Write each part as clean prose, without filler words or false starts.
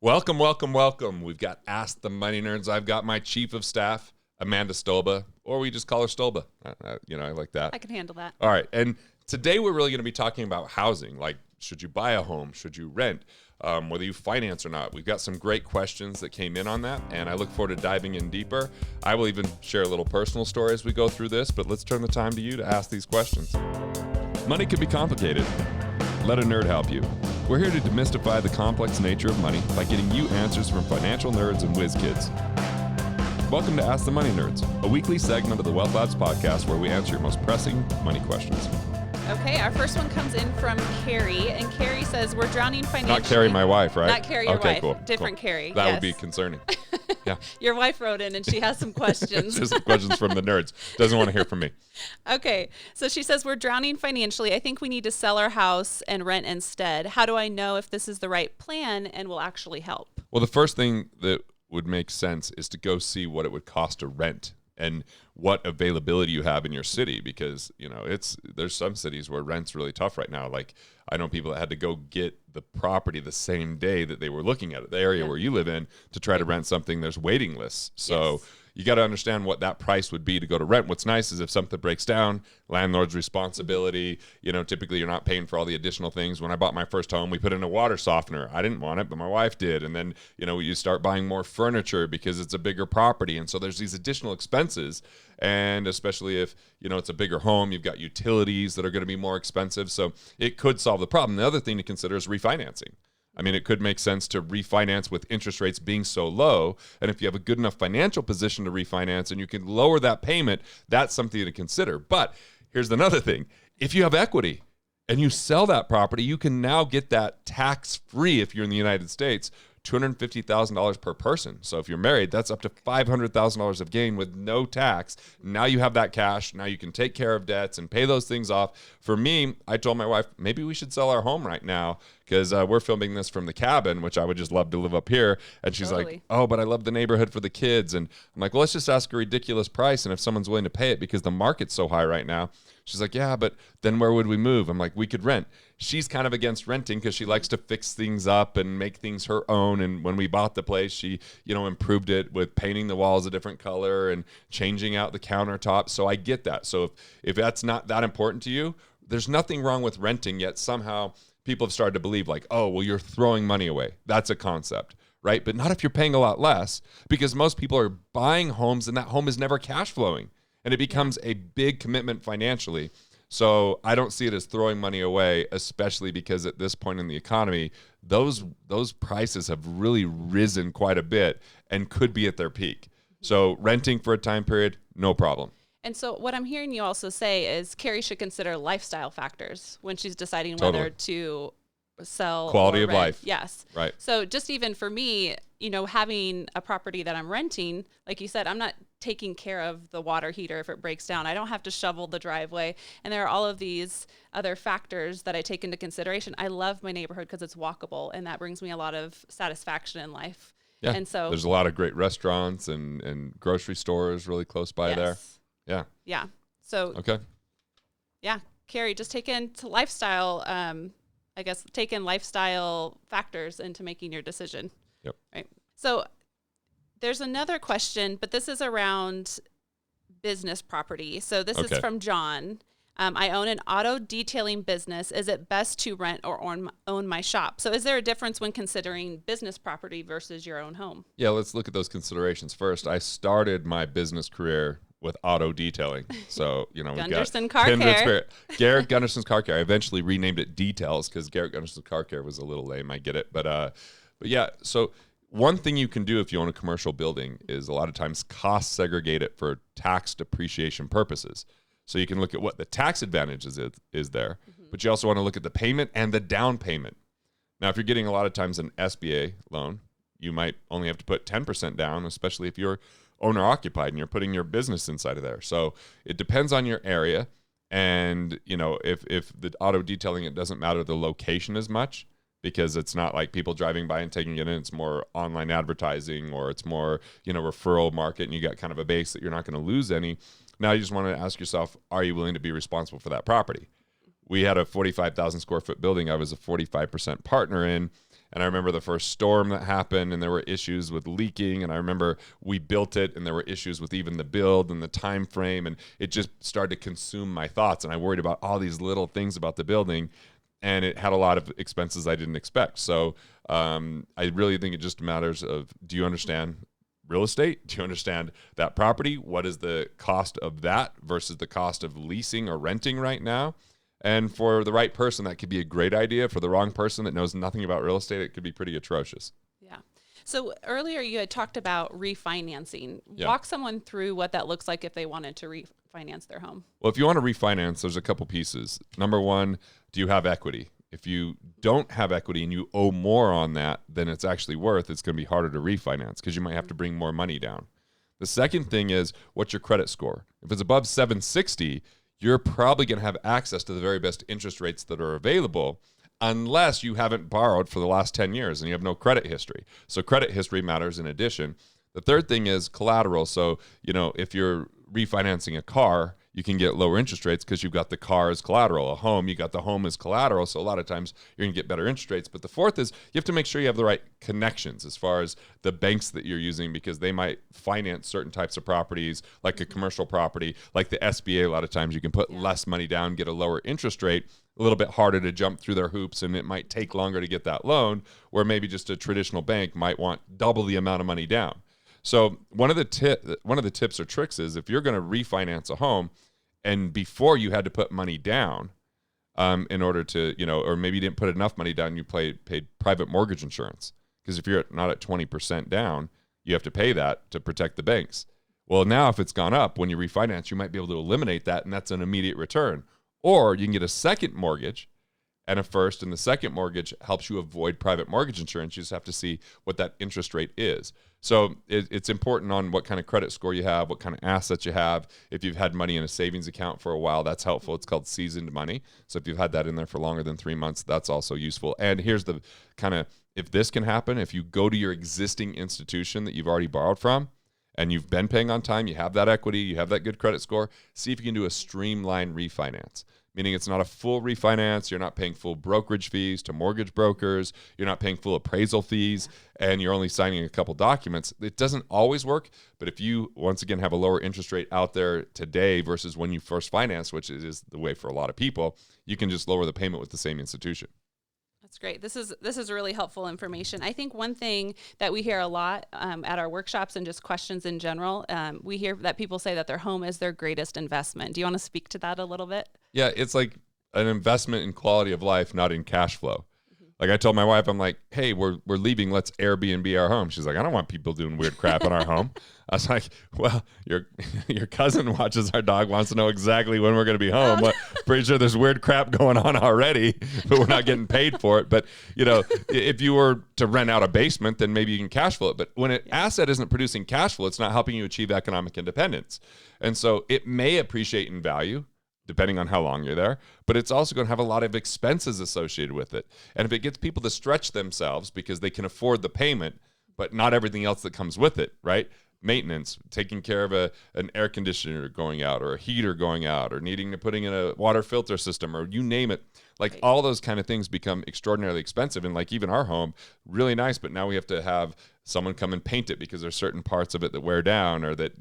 Welcome, welcome, welcome. We've got Ask the Money Nerds. I've got my chief of staff, Amanda Stolba, or we just call her Stolba. I like that. I can handle that. All right, and today we're really going to be talking about housing. Like, should you buy a home? Should you rent? Whether you finance or not. We've got some great questions that came in on that, and I look forward to diving in deeper. I will even share a little personal story as we go through this, but let's turn the time to you to ask these questions. Money can be complicated. Let a nerd help you. We're here to demystify the complex nature of money by getting you answers from financial nerds and whiz kids. Welcome to Ask the Money Nerds, a weekly segment of the Wealth Labs podcast where we answer your most pressing money questions. Okay, our first one comes in from Carrie, and Carrie says, we're drowning financially. Not Carrie, my wife, right? Not Carrie, your wife. Cool. Different Carrie. That yes. would be concerning. Yeah. Your wife wrote in, and she has some questions. She has some questions from the nerds. Doesn't want to hear from me. Okay, so she says, we're drowning financially. I think we need to sell our house and rent instead. How do I know if this is the right plan and will actually help? Well, the first thing that would make sense is to go see what it would cost to rent and what availability you have in your city, because there's some cities where rent's really tough right now. Like, I know people that had to go get the property the same day that they were looking at it, the area where you live in, to try to rent something. There's waiting lists. So you got to understand what that price would be to go to rent. What's nice is if something breaks down, landlord's responsibility. Typically you're not paying for all the additional things. When I bought my first home, we put in a water softener. I didn't want it, but my wife did. And then, you start buying more furniture because it's a bigger property. And so there's these additional expenses. And especially if, it's a bigger home, you've got utilities that are going to be more expensive. So it could solve the problem. The other thing to consider is refinancing. I mean, it could make sense to refinance with interest rates being so low. And if you have a good enough financial position to refinance and you can lower that payment, that's something to consider. But here's another thing. If you have equity and you sell that property, you can now get that tax-free if you're in the United States, $250,000 per person. So if you're married, that's up to $500,000 of gain with no tax. Now you have that cash. Now you can take care of debts and pay those things off. For me, I told my wife, maybe we should sell our home right now because we're filming this from the cabin, which I would just love to live up here. And she's like, oh, but I love the neighborhood for the kids. And I'm like, well, let's just ask a ridiculous price. And if someone's willing to pay it because the market's so high right now, she's like, yeah, but then where would we move? I'm like, we could rent. She's kind of against renting because she likes to fix things up and make things her own. And when we bought the place, she, improved it with painting the walls a different color and changing out the countertops. So I get that. So if that's not that important to you, there's nothing wrong with renting, yet somehow people have started to believe like, oh, well, you're throwing money away. That's a concept, right? But not if you're paying a lot less, because most people are buying homes and that home is never cash flowing. And it becomes a big commitment financially. So I don't see it as throwing money away, especially because at this point in the economy, those prices have really risen quite a bit and could be at their peak. So renting for a time period, no problem. And so what I'm hearing you also say is Carrie should consider lifestyle factors when she's deciding Totally. Whether to sell Quality or of rent. life. Yes. Right. So just even for me, having a property that I'm renting, like you said, I'm not taking care of the water heater if it breaks down. I don't have to shovel the driveway. And there are all of these other factors that I take into consideration. I love my neighborhood because it's walkable, and that brings me a lot of satisfaction in life. Yeah. And so there's a lot of great restaurants and grocery stores really close by there. Yeah. Yeah. So okay. Yeah, Carrie, just take into lifestyle, take in lifestyle factors into making your decision. Yep. Right. So there's another question, but this is around business property. So this is from John. I own an auto detailing business. Is it best to rent or own my shop? So is there a difference when considering business property versus your own home? Yeah, let's look at those considerations. First, I started my business career with auto detailing. So, Gunderson Car Care. Garrett Gunderson's Car Care. I eventually renamed it Details because Garrett Gunderson's Car Care was a little lame. I get it. But yeah, so one thing you can do if you own a commercial building is a lot of times cost segregate it for tax depreciation purposes. So you can look at what the tax advantage is there, but you also want to look at the payment and the down payment. Now, if you're getting a lot of times an SBA loan, you might only have to put 10% down, especially if you're owner occupied and you're putting your business inside of there. So it depends on your area. And, if the auto detailing, it doesn't matter the location as much because it's not like people driving by and taking it in. It's more online advertising or it's more, referral market, and you got kind of a base that you're not going to lose any. Now you just want to ask yourself, are you willing to be responsible for that property? We had a 45,000 square foot building I was a 45% partner in, And I remember the first storm that happened and there were issues with leaking. And I remember we built it and there were issues with even the build and the time frame. And it just started to consume my thoughts. And I worried about all these little things about the building. And it had a lot of expenses I didn't expect. So I really think it just matters of, do you understand real estate? Do you understand that property? What is the cost of that versus the cost of leasing or renting right now? And for the right person, that could be a great idea. For the wrong person that knows nothing about real estate, it could be pretty atrocious. Yeah. So earlier you had talked about refinancing. Yeah. Walk someone through what that looks like if they wanted to refinance their home. Well, if you want to refinance, there's a couple pieces. Number one, do you have equity? If you don't have equity and you owe more on that than it's actually worth, it's going to be harder to refinance because you might have to bring more money down. The second thing is, what's your credit score? If it's above 760, you're probably going to have access to the very best interest rates that are available unless you haven't borrowed for the last 10 years and you have no credit history. So credit history matters in addition. The third thing is collateral. So, if you're refinancing a car, you can get lower interest rates because you've got the car as collateral. A home, you got the home as collateral. So a lot of times you're going to get better interest rates. But the fourth is you have to make sure you have the right connections as far as the banks that you're using, because they might finance certain types of properties, like a commercial property, like the SBA. A lot of times you can put less money down, get a lower interest rate, a little bit harder to jump through their hoops, and it might take longer to get that loan, where maybe just a traditional bank might want double the amount of money down. So one of the tips or tricks is, if you're going to refinance a home, and before you had to put money down in order to, or maybe you didn't put enough money down, you paid private mortgage insurance. Because if you're not at 20% down, you have to pay that to protect the banks. Well, now if it's gone up, when you refinance, you might be able to eliminate that, and that's an immediate return. Or you can get a second mortgage and a first, and the second mortgage helps you avoid private mortgage insurance. You just have to see what that interest rate is. So it's important on what kind of credit score you have, what kind of assets you have. If you've had money in a savings account for a while, that's helpful. It's called seasoned money. So if you've had that in there for longer than 3 months, that's also useful. And here's the kind of, if this can happen, if you go to your existing institution that you've already borrowed from and you've been paying on time, you have that equity, you have that good credit score, see if you can do a streamlined refinance. Meaning it's not a full refinance, you're not paying full brokerage fees to mortgage brokers, you're not paying full appraisal fees, and you're only signing a couple documents. It doesn't always work, but if you, once again, have a lower interest rate out there today versus when you first financed, which is the way for a lot of people, you can just lower the payment with the same institution. That's great. This is really helpful information. I think one thing that we hear a lot at our workshops and just questions in general, we hear that people say that their home is their greatest investment. Do you want to speak to that a little bit? Yeah, it's like an investment in quality of life, not in cash flow. Like I told my wife, I'm like, hey, we're leaving. Let's Airbnb our home. She's like, I don't want people doing weird crap in our home. I was like, well, your cousin watches our dog, wants to know exactly when we're going to be home. But pretty sure there's weird crap going on already, but we're not getting paid for it. But, if you were to rent out a basement, then maybe you can cash flow it. But when an asset isn't producing cash flow, it's not helping you achieve economic independence. And so it may appreciate in value, depending on how long you're there, but it's also going to have a lot of expenses associated with it. And if it gets people to stretch themselves because they can afford the payment, but not everything else that comes with it, right? Maintenance, taking care of an air conditioner going out, or a heater going out, or needing to putting in a water filter system, or you name it. Like all those kind of things become extraordinarily expensive. And like even our home, really nice, but now we have to have someone come and paint it because there's certain parts of it that wear down or that,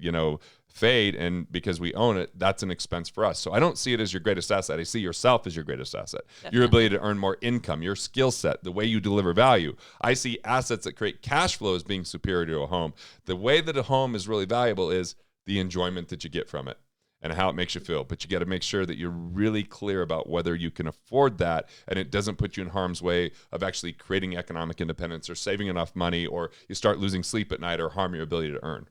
fade. And because we own it, that's an expense for us. So I don't see it as your greatest asset. I see yourself as your greatest asset. Definitely. Your ability to earn more income, your skill set, the way you deliver value. I see assets that create cash flow as being superior to a home. The way that a home is really valuable is the enjoyment that you get from it and how it makes you feel. But you got to make sure that you're really clear about whether you can afford that and it doesn't put you in harm's way of actually creating economic independence or saving enough money, or you start losing sleep at night or harm your ability to earn.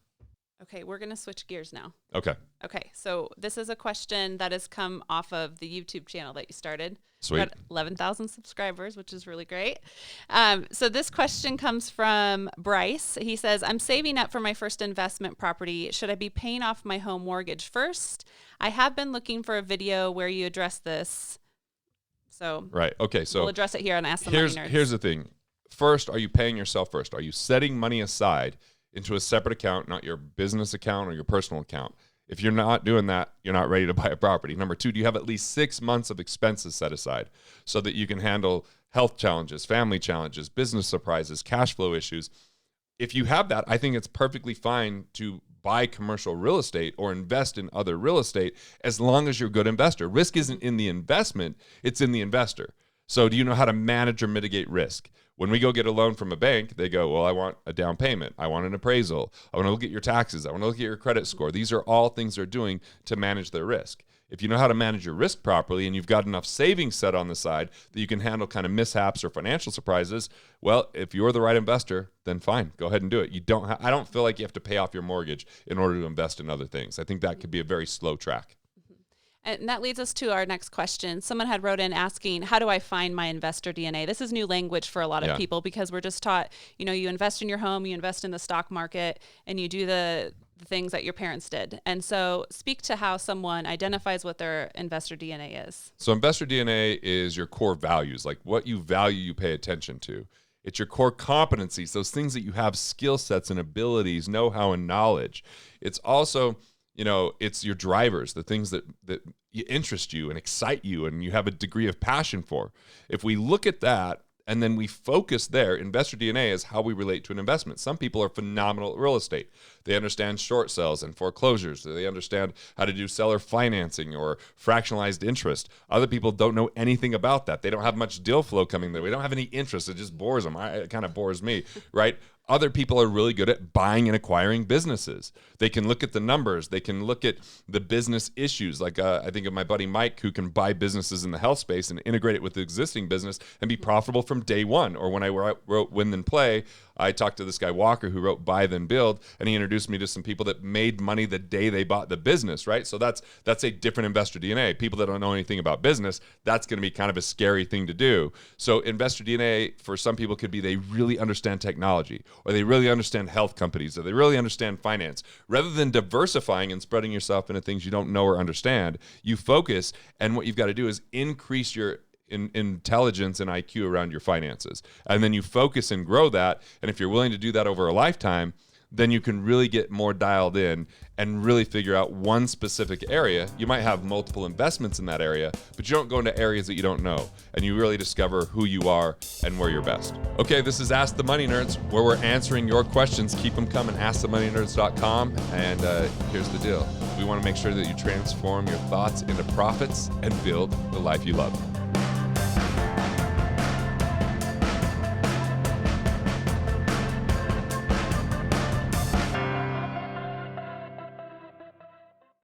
Okay, we're going to switch gears now. Okay, so this is a question that has come off of the YouTube channel that you started. Sweet. Got 11,000 subscribers, which is really great. So this question comes from Bryce. He says, I'm saving up for my first investment property. Should I be paying off my home mortgage first? I have been looking for a video where you address this. So right. Okay. So we'll address it here and ask the money nerds. Here's the thing. First, are you paying yourself first? Are you setting money aside into a separate account, not your business account or your personal account? If you're not doing that, you're not ready to buy a property. Number two, do you have at least 6 months of expenses set aside so that you can handle health challenges, family challenges, business surprises, cash flow issues. If you have that, I think it's perfectly fine to buy commercial real estate or invest in other real estate as long as you're a good investor. Risk isn't in the investment, it's in the investor. So do you know how to manage or mitigate risk? When we go get a loan from a bank, they go, well, I want a down payment. I want an appraisal. I want to look at your taxes. I want to look at your credit score. These are all things they're doing to manage their risk. If you know how to manage your risk properly and you've got enough savings set on the side that you can handle kind of mishaps or financial surprises, well, if you're the right investor, then fine, go ahead and do it. I don't feel like you have to pay off your mortgage in order to invest in other things. I think that could be a very slow track. And that leads us to our next question. Someone had wrote in asking, how do I find my investor DNA? This is new language for a lot of people because we're just taught, you invest in your home, you invest in the stock market, and you do the things that your parents did. And so speak to how someone identifies what their investor DNA is. So investor DNA is your core values, like what you value, you pay attention to. It's your core competencies, those things that you have skill sets and abilities, know-how and knowledge. It's also, it's your drivers, the things that interest you and excite you and you have a degree of passion for. If we look at that and then we focus there, investor DNA is how we relate to an investment. Some people are phenomenal at real estate. They understand short sales and foreclosures. They understand how to do seller financing or fractionalized interest. Other people don't know anything about that. They don't have much deal flow coming their way. They don't have any interest. It just bores them. It kind of bores me, right? Other people are really good at buying and acquiring businesses. They can look at the numbers. They can look at the business issues. Like I think of my buddy Mike, who can buy businesses in the health space and integrate it with the existing business and be profitable from day one. Or when I wrote Win Then Play, I talked to this guy Walker who wrote Buy Then Build, and he introduced me to some people that made money the day they bought the business, right? So that's a different investor DNA. People that don't know anything about business, that's going to be kind of a scary thing to do. So investor DNA for some people could be they really understand technology, or they really understand health companies, or they really understand finance. Rather than diversifying and spreading yourself into things you don't know or understand, you focus, and what you've got to do is increase your intelligence and IQ around your finances. And then you focus and grow that. And if you're willing to do that over a lifetime, then you can really get more dialed in and really figure out one specific area. You might have multiple investments in that area, but you don't go into areas that you don't know. And you really discover who you are and where you're best. Okay, this is Ask the Money Nerds, where we're answering your questions. Keep them coming, askthemoneynerds.com. And here's the deal. We want to make sure that you transform your thoughts into profits and build the life you love.